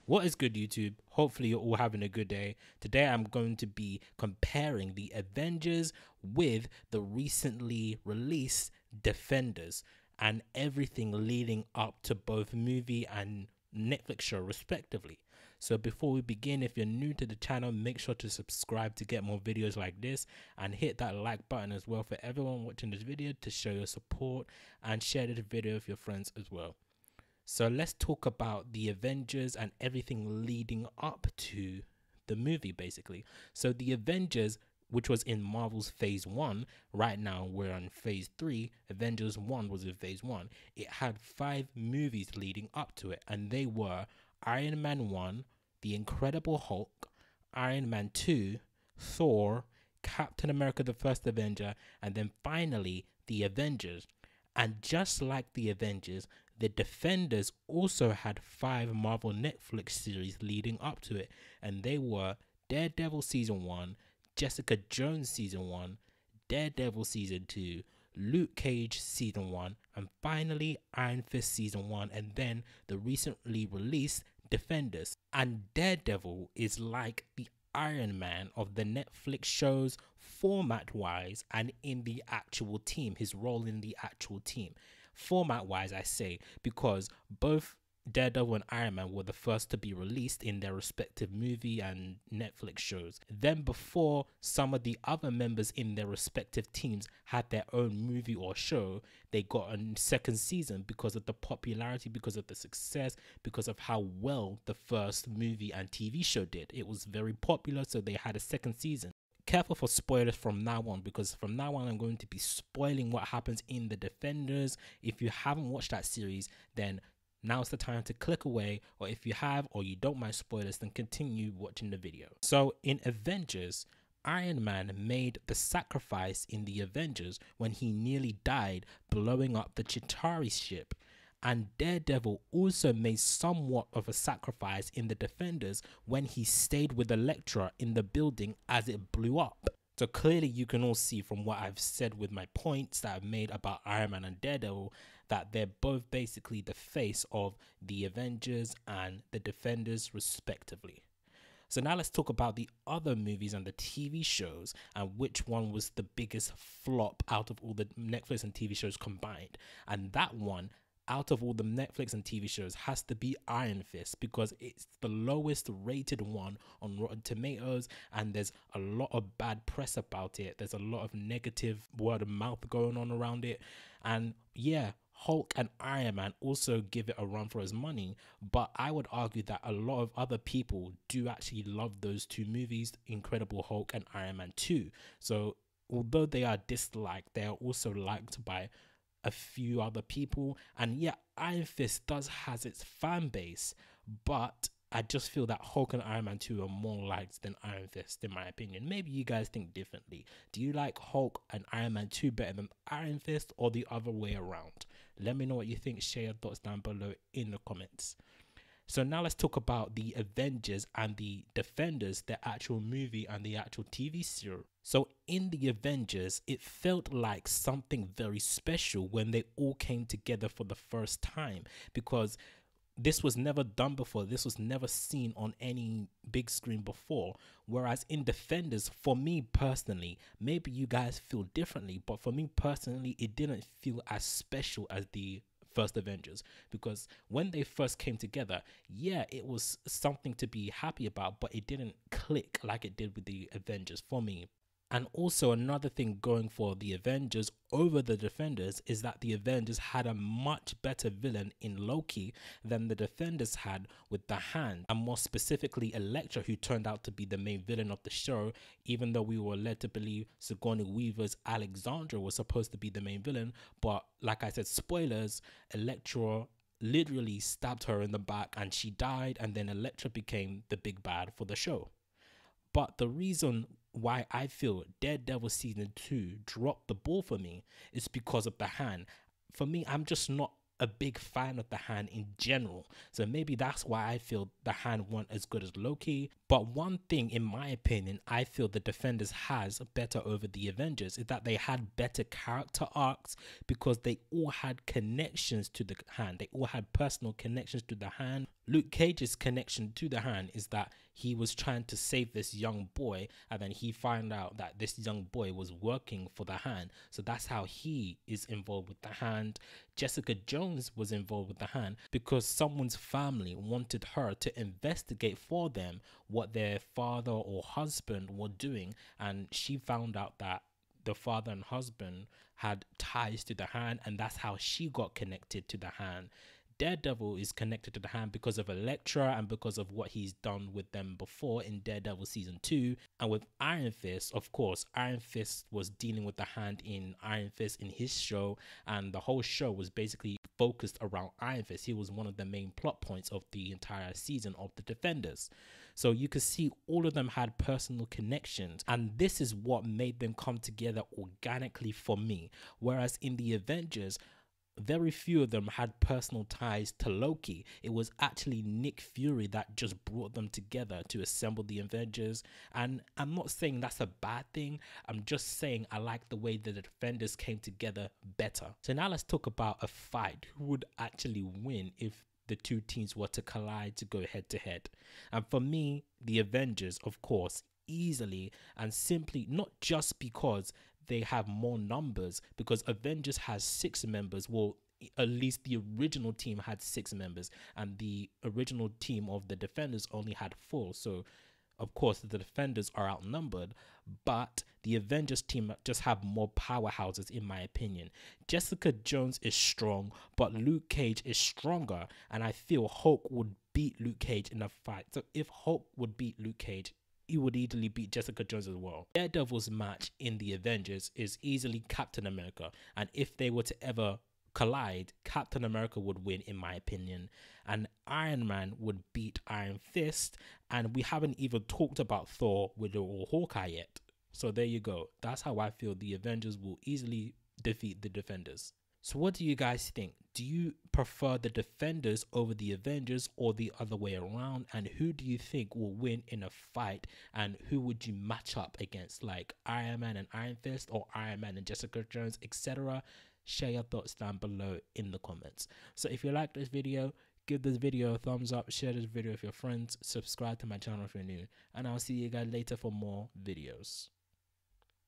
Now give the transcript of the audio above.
What is good, YouTube? Hopefully, you're all having a good day. Today, I'm going to be comparing the Avengers with the recently released Defenders and everything leading up to both movie and Netflix show, respectively. So, before we begin, if you're new to the channel, make sure to subscribe to get more videos like this and hit that like button as well for everyone watching this video to show your support, and share this video with your friends as well. So let's talk about the Avengers and everything leading up to the movie, basically. So the Avengers, which was in Marvel's phase 1, right now we're on phase 3. Avengers 1 was in phase 1. It had 5 movies leading up to it, and they were Iron Man 1, The Incredible Hulk, Iron Man 2, Thor, Captain America the First Avenger, and then finally the Avengers. And just like the Avengers, the Defenders also had 5 Marvel Netflix series leading up to it, and they were Daredevil Season 1, Jessica Jones Season 1, Daredevil Season 2, Luke Cage Season 1, and finally Iron Fist Season 1, and then the recently released Defenders. And Daredevil is like the Iron Man of the Netflix shows, format wise and in the actual team, his role in the actual team. Format wise, I say, because both Daredevil and Iron Man were the first to be released in their respective movie and Netflix shows. Then before some of the other members in their respective teams had their own movie or show, they got a second season because of the popularity, because of the success, because of how well the first movie and TV show did. It was very popular, so they had a second season. Careful for spoilers from now on, because from now on I'm going to be spoiling what happens in the Defenders. If you haven't watched that series, then now's the time to click away, or if you have or you don't mind spoilers, then continue watching the video. So in Avengers, Iron Man made the sacrifice in the Avengers when he nearly died blowing up the Chitauri ship. And Daredevil also made somewhat of a sacrifice in the Defenders when he stayed with Elektra in the building as it blew up. So clearly you can all see from what I've said with my points that I've made about Iron Man and Daredevil that they're both basically the face of the Avengers and the Defenders respectively. So now let's talk about the other movies and the TV shows and which one was the biggest flop out of all the Netflix and TV shows combined. And that one, out of all the Netflix and TV shows, has to be Iron Fist, because it's the lowest rated one on Rotten Tomatoes, and there's a lot of bad press about it. There's a lot of negative word of mouth going on around it. And yeah, Hulk and Iron Man also give it a run for its money, but I would argue that a lot of other people do actually love those two movies, Incredible Hulk and Iron Man 2. So although they are disliked, they are also liked by a few other people. And yeah, Iron Fist has its fan base, but I just feel that Hulk and Iron Man 2 are more liked than Iron Fist, in my opinion. Maybe you guys think differently. Do you like Hulk and Iron Man 2 better than Iron Fist, or the other way around? Let me know what you think. Share your thoughts down below in the comments. So now let's talk about the Avengers and the Defenders, the actual movie and the actual TV series. So in the Avengers, it felt like something very special when they all came together for the first time, because this was never done before. This was never seen on any big screen before. Whereas in Defenders, for me personally, maybe you guys feel differently, but for me personally, it didn't feel as special as the first Avengers, because when they first came together, yeah, it was something to be happy about, but it didn't click like it did with the Avengers for me. And also another thing going for the Avengers over the Defenders is that the Avengers had a much better villain in Loki than the Defenders had with the Hand, and more specifically Elektra, who turned out to be the main villain of the show, even though we were led to believe Sigourney Weaver's Alexandra was supposed to be the main villain. But like I said, spoilers, Elektra literally stabbed her in the back and she died, and then Elektra became the big bad for the show. But the reason why I feel Daredevil Season 2 dropped the ball for me is because of the Hand. For me, I'm just not a big fan of the Hand in general. So maybe that's why I feel the Hand weren't as good as Loki. But one thing, in my opinion, I feel the Defenders has better over the Avengers is that they had better character arcs because they all had connections to the Hand. They all had personal connections to the Hand. Luke Cage's connection to the Hand is that he was trying to save this young boy, and then he found out that this young boy was working for the Hand. So that's how he is involved with the Hand. Jessica Jones was involved with the Hand because someone's family wanted her to investigate for them what their father or husband were doing, and she found out that the father and husband had ties to the Hand, and that's how she got connected to the Hand. Daredevil is connected to the Hand because of Elektra and because of what he's done with them before in Daredevil season 2. And with Iron Fist, of course, Iron Fist was dealing with the Hand in Iron Fist in his show, and the whole show was basically focused around Iron Fist. He was one of the main plot points of the entire season of the Defenders. So you could see all of them had personal connections, and this is what made them come together organically for me. Whereas in the Avengers, very few of them had personal ties to Loki. It was actually Nick Fury that just brought them together to assemble the Avengers. And I'm not saying that's a bad thing. I'm just saying I like the way that the Defenders came together better. So now let's talk about a fight. Who would actually win if the two teams were to collide to go head to head? And for me, the Avengers, of course, easily and simply, not just because they have more numbers, because Avengers has 6 members. Well, at least the original team had 6 members, and the original team of the Defenders only had 4. So of course the Defenders are outnumbered, but the Avengers team just have more powerhouses in my opinion. Jessica Jones is strong, but Luke Cage is stronger, and I feel Hulk would beat Luke Cage in a fight. So if Hulk would beat Luke Cage, he would easily beat Jessica Jones as well. Daredevil's match in the Avengers is easily Captain America, and if they were to ever collide, Captain America would win in my opinion, and Iron Man would beat Iron Fist, and we haven't even talked about Thor, Widow, or Hawkeye yet. So there you go. That's how I feel the Avengers will easily defeat the Defenders. So what do you guys think? Do you prefer the Defenders over the Avengers or the other way around? And who do you think will win in a fight? And who would you match up against, like Iron Man and Iron Fist, or Iron Man and Jessica Jones, etc.? Share your thoughts down below in the comments. So if you like this video, give this video a thumbs up, share this video with your friends, subscribe to my channel if you're new, and I'll see you guys later for more videos.